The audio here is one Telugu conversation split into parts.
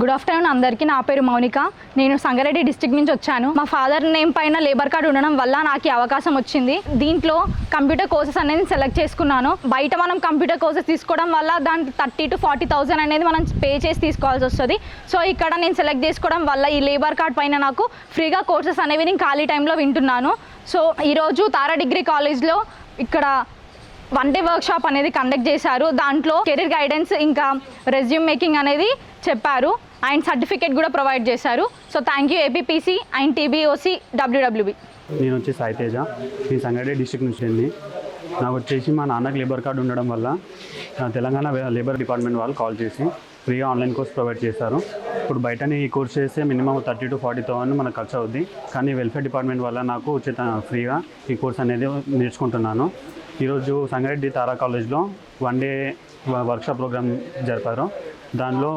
గుడ్ ఆఫ్టర్నూన్ అందరికీ. నా పేరు మౌనిక. నేను సంగారెడ్డి డిస్ట్రిక్ట్ నుంచి వచ్చాను. మా ఫాదర్ నేమ్ పైన లేబర్ కార్డ్ ఉండడం వల్ల నాకు ఈ అవకాశం వచ్చింది. దీంట్లో కంప్యూటర్ కోర్సెస్ అనేది సెలెక్ట్ చేసుకున్నాను. బయట మనం కంప్యూటర్ కోర్సెస్ తీసుకోవడం వల్ల దానికి 30,000 to 40,000 అనేది మనం పే చేసి తీసుకోవాల్సి వస్తుంది. సో ఇక్కడ నేను సెలెక్ట్ చేసుకోవడం వల్ల ఈ లేబర్ కార్డ్ పైన నాకు ఫ్రీగా కోర్సెస్ అనేవి నేను ఖాళీ టైంలో వింటున్నాను. సో ఈరోజు తారా డిగ్రీ కాలేజ్లో ఇక్కడ 1 day వర్క్షాప్ అనేది కండక్ట్ చేశారు. దాంట్లో కెరీర్ గైడెన్స్ ఇంకా రెజ్యూమ్ మేకింగ్ అనేది చెప్పారు అండ్ సర్టిఫికేట్ కూడా ప్రొవైడ్ చేశారు. So thank you APPC and TBOC WWB. నేను వచ్చి సాయి తేజ, నేను సంగారెడ్డి డిస్ట్రిక్ట్ నుంచి అండి. నాకు వచ్చేసి మా నాన్నకి లేబర్ కార్డు ఉండడం వల్ల తెలంగాణ లేబర్ డిపార్ట్మెంట్ వాళ్ళు కాల్ చేసి ఫ్రీగా ఆన్లైన్ కోర్స్ ప్రొవైడ్ చేశారు. ఇప్పుడు బయటనే ఈ కోర్స్ చేస్తే మినిమం 30,000 to 40,000 మనకు ఖర్చు అవుద్ది. కానీ వెల్ఫేర్ డిపార్ట్మెంట్ వల్ల నాకు ఫ్రీగా ఈ కోర్స్ అనేది నేర్చుకుంటున్నాను. ఈరోజు సంగారెడ్డి తారా కాలేజ్లో 1 day వర్క్షాప్ ప్రోగ్రామ్ జరిపారు. దానిలో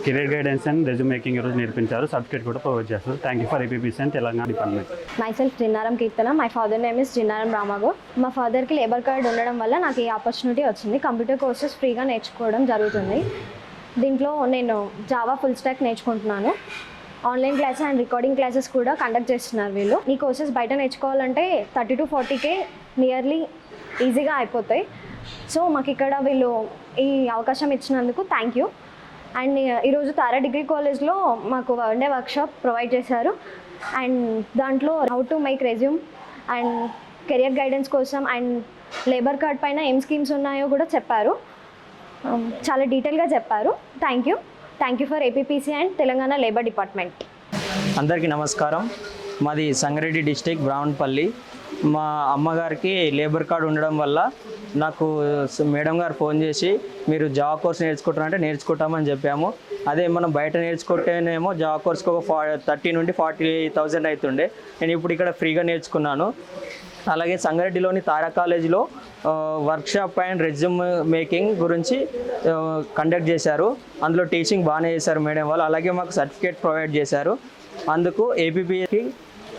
career guidance and resume making ఈరోజు నేర్పించారు. సర్టిఫికేట్ కూడా ప్రొవైడ్ చేస్తారు. Thank you for APPC and Telangana department. Myself Jinnaram Keerthana. My father name is Jinnaram Ramago. మా ఫాదర్కి లేబర్ కార్డ్ ఉండడం వల్ల నాకు ఈ ఆపర్చునిటీ వచ్చింది. కంప్యూటర్ కోర్సెస్ ఫ్రీగా నేర్చుకోవడం జరుగుతుంది. దీంట్లో నేను జావా ఫుల్ స్టాక్ నేర్చుకుంటున్నాను. Online classes and recording classes కూడా కండక్ట్ చేస్తున్నారు వీళ్ళు. ఈ కోర్సెస్ బయట నేర్చుకోవాలంటే 30 to 40K నియర్లీ ఈజీగా అయిపోతాయి. సో మాకు ఇక్కడ వీళ్ళు ఈ అవకాశం ఇచ్చినందుకు థ్యాంక్ యూ. అండ్ ఈరోజు తారా డిగ్రీ కాలేజ్లో మాకు 1 day వర్క్షాప్ ప్రొవైడ్ చేశారు. అండ్ దాంట్లో how to make resume and career guidance కోసం అండ్ లేబర్ కార్డ్ పైన ఏం స్కీమ్స్ ఉన్నాయో కూడా చెప్పారు. చాలా డీటెయిల్గా చెప్పారు. Thank you for APPC and Telangana labour department. అందరికీ నమస్కారం. మాది సంగారెడ్డి డిస్ట్రిక్ట్ బ్రాహ్మణపల్లి. మా అమ్మగారికి లేబర్ కార్డ్ ఉండడం వల్ల నాకు మేడం గారు ఫోన్ చేసి మీరు జావా కోర్స్ నేర్చుకుంటారంటే నేర్చుకుంటామని చెప్పాము. అదే మనం బయట నేర్చుకుంటేనేమో జావా కోర్స్కి ఒక 30,000 నుండి 40,000 అవుతుండే. నేను ఇప్పుడు ఇక్కడ ఫ్రీగా నేర్చుకున్నాను. అలాగే సంగారెడ్డిలోని తారా కాలేజీలో వర్క్షాప్ అండ్ రెజ్యూమ్ మేకింగ్ గురించి కండక్ట్ చేశారు. అందులో టీచింగ్ బాగానే చేశారు మేడం వాళ్ళు. అలాగే మాకు సర్టిఫికేట్ ప్రొవైడ్ చేశారు. అందుకు ఏపీపీకి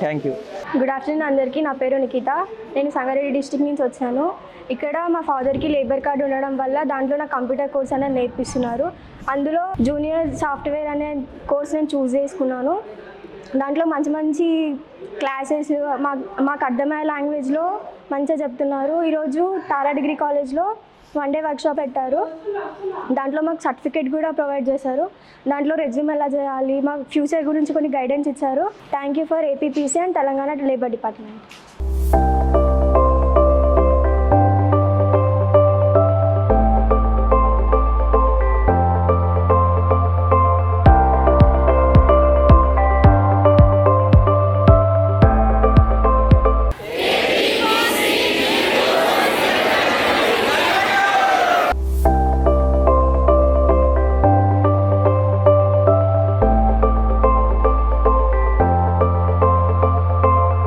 థ్యాంక్ యూ. గుడ్ ఆఫ్టర్నూన్ అందరికీ. నా పేరు నిఖిత. నేను సంగారెడ్డి డిస్ట్రిక్ట్ నుంచి వచ్చాను. ఇక్కడ మా ఫాదర్కి లేబర్ కార్డ్ ఉండడం వల్ల దాంట్లో నాకు కంప్యూటర్ కోర్స్ అనేది నేర్పిస్తున్నారు. అందులో జూనియర్ సాఫ్ట్వేర్ అనే కోర్స్ నేను చూస్ చేసుకున్నాను. దాంట్లో మంచి మంచి క్లాసెస్ మాకు అర్థమయ్యే లాంగ్వేజ్లో మంచిగా చెప్తున్నారు. ఈరోజు తారా డిగ్రీ కాలేజ్లో 1 day వర్క్షాప్ పెట్టారు. దాంట్లో మాకు సర్టిఫికేట్ కూడా ప్రొవైడ్ చేశారు. దాంట్లో రెజ్యూమ్ ఎలా చేయాలి, మా ఫ్యూచర్ గురించి కొన్ని గైడెన్స్ ఇచ్చారు. Thank you for APPC and Telangana labour department.